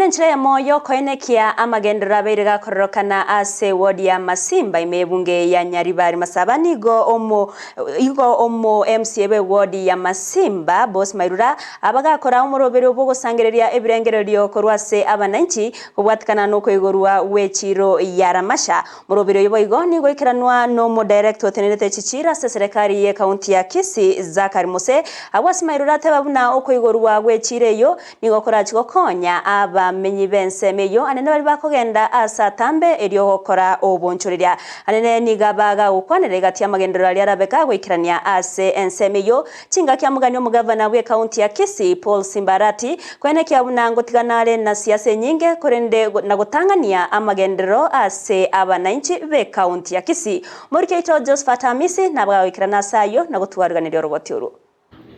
Nenchira ya moyo koenekia amagendera beirega kororokana ase wodi ya Masimba imebunge ya Nyaribari Masaba igo omo MCA be wodi ya Masimba Boss Mairura abagakora umurobero bwo gusangereria ebirengererio korwase abananchi kubwatikana nuko igorwa wechiro ya Ramasha murobero yobo igo nigo ikiranwa no mo director tenete chichira se serikali ya county ya Kisii Zakari Mose abwasi Mairura tebabuna uko igorwa wechireyo nigo kora chikokonya aba menyi bense meyo anene bali bakogenda asa tambe elio gokora obonchoreria anene nigabaga ukwanere gati ya magendero ali arabeka gwikirania ase ensemeyo chinga kya mugani omugavana we county ya Kisii Paul Simbarati kwene kya bunango tiganale na siasa nyinge korende na gutangania amagendero ase abananchi be county ya Kisii Morikeito Josephat Hamisi nabwa wikirana sayo na gutwarganira rogotiuru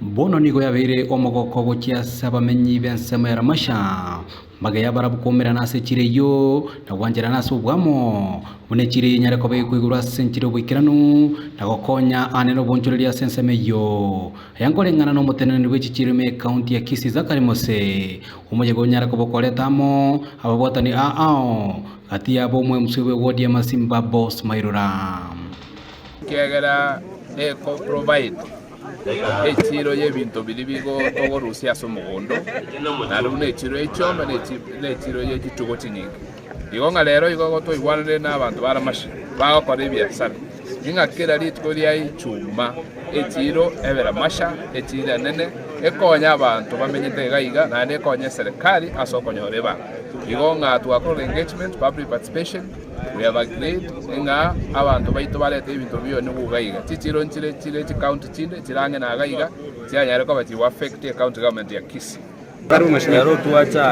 bono nigo yabere omogoko gokia sabamenyi bense ya Ramasha magaya barabukomera nase chireyo na wanjira nase ubwamo bunechire nyareko be kwigura senchiro bwikiranu na gokonya aneno bonchoreria sensemeyo yankolengana no mutenene wechichirime county ya Kisii Zakari Mose umuyego nyareko bokoletamo ababotani ati yabo mwe msiwe wodi ya Masimba Boss Mairura kiagera provide echiro y'ebintu bilibigo togo Rusia somugondo narune echiro echomba n'echiro y'ekitugo kinyingi igonga lero igogo to igwanire n'abantu baramashi bagakora ebyasara ingakira litko lya ichuma echiro ebera masha echira nene ekonya abantu bamenyete gaiga na nekonya serikali asokonyoreba igonga twakora engagement public participation we have agreed nga abantu baito balete ibintu biyo n'ubugaiga tichiro nchire county chinde chirange na gaiga cyanyare ko bati affect county government ya Kisii Karu mashindano tuacha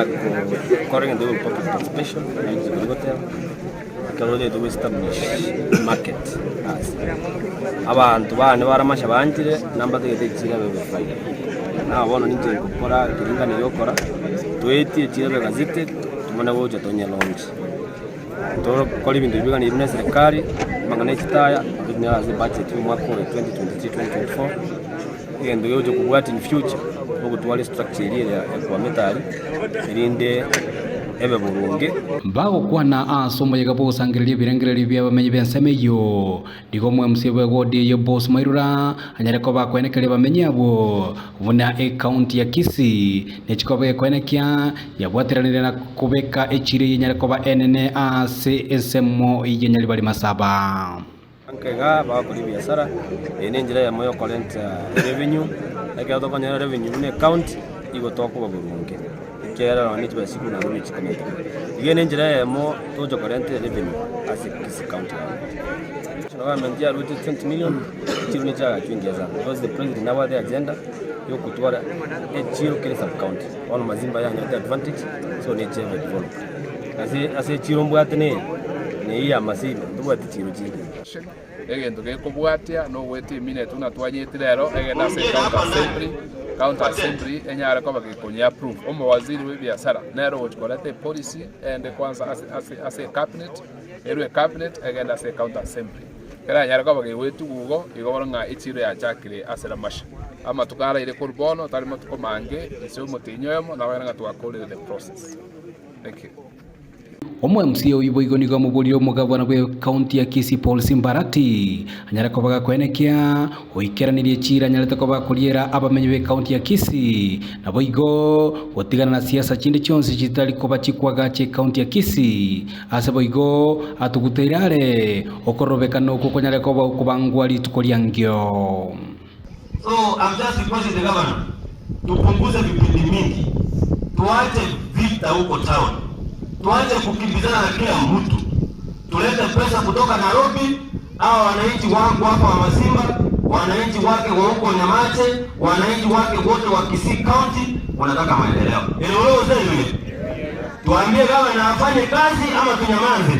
according to public participation akarode to establish market abantu bane baramasha banjire namba tegechira be faida na bono ninje gukora kiringane yokora twetie chira gazette tumana woje tonya launch toro koli bintu bigani ibune serikali mangane chitaya binya ze budget mwaka wa 2023-2024 ngendo yoje kubwati in future bwo twali structure ile ya kwa metali irinde ebe burunge bago kwana asomo yega bo sangirili birengereli bya bamenyi bensemeyo digo mwe msiwe wodi yo Boss Mairura anyareko bakwenekele bamenyi abo buna county ya Kisii nechikobe kwenekya yabwatiranire na kubeka echire nyareko ba NNACSMO yenyali bali Masaba nkega bakuri biashara enenjira ya moyo current revenue eke otokanya revenue ne county igotoko burunge kera ni twa siku na ruchi kamete igene njira ya mo tojo current revenue as Kisii County tunawa menjia ruti 20 million chiro ni cha kwingeza because the president now the agenda yo kutwara chiro kile sub county ono mazimba ya nyota advantage so ni cheve develop ase chiro mbwatene ni ya Masimba tubwati chiro chinde egento ke kubwatia no weti minute una twanyete lero egenda se county assembly enyara kwa bakikonya approve omo waziri we biashara nero wochikolete policy and kwanza as a cabinet erwe cabinet egenda se county assembly kera nyara kwa bakiwetu gugo igoronga ichiro ya chakire asera masha ama tukara ile kurbono talimo tukomange isyo mutinyoyemo na wena twakole the process. Thank you. Omwe MCA uyiboigo nigo mubuliro mugavana we county ya Kisii Paul Simbarati anyareko bagakwenekya oikeranirie chira anyareko bakuliera abamenyi be county ya Kisii nabo igo gotigana na siasa chinde chonse chitali koba chikwaga che county ya Kisii asebo igo atuguteirare okorobeka no kokonyareko kubangwa litukolyangyo. So I'm just requesting the governor tupunguze vipindi mingi, tuache vita huko town, tuache kukimbizana na kila mtu, tulete pesa kutoka Nairobi. Hao wananchi wangu hapa wa Masimba, wananchi wake wa huko Nyamache, wananchi wake wote wa Kisii County wanataka maendeleo. Leo zenu tuambie kama na afanye kazi ama tunyamaze.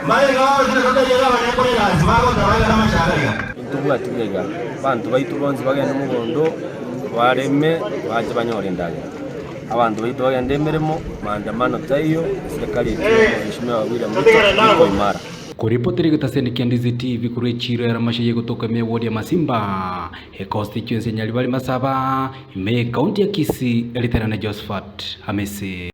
Mbali kama tunataka jela wanako ni lazima kwa sababu kama shagariga. Tubuga tugega bantu baitu bonzi bagenda mugondo wareme baje banyore ndage. Abantu baitu bagenda emeremo maandamano tayo serikali ishimwa wawira mtu imara. Kuripoteri gutasendikia Ndizi TV kuri chiro ya Ramasha yego toka wodi ya Masimba constituency Nyaribari Masaba ime county ya Kisii eliterana Josephat Hamisi.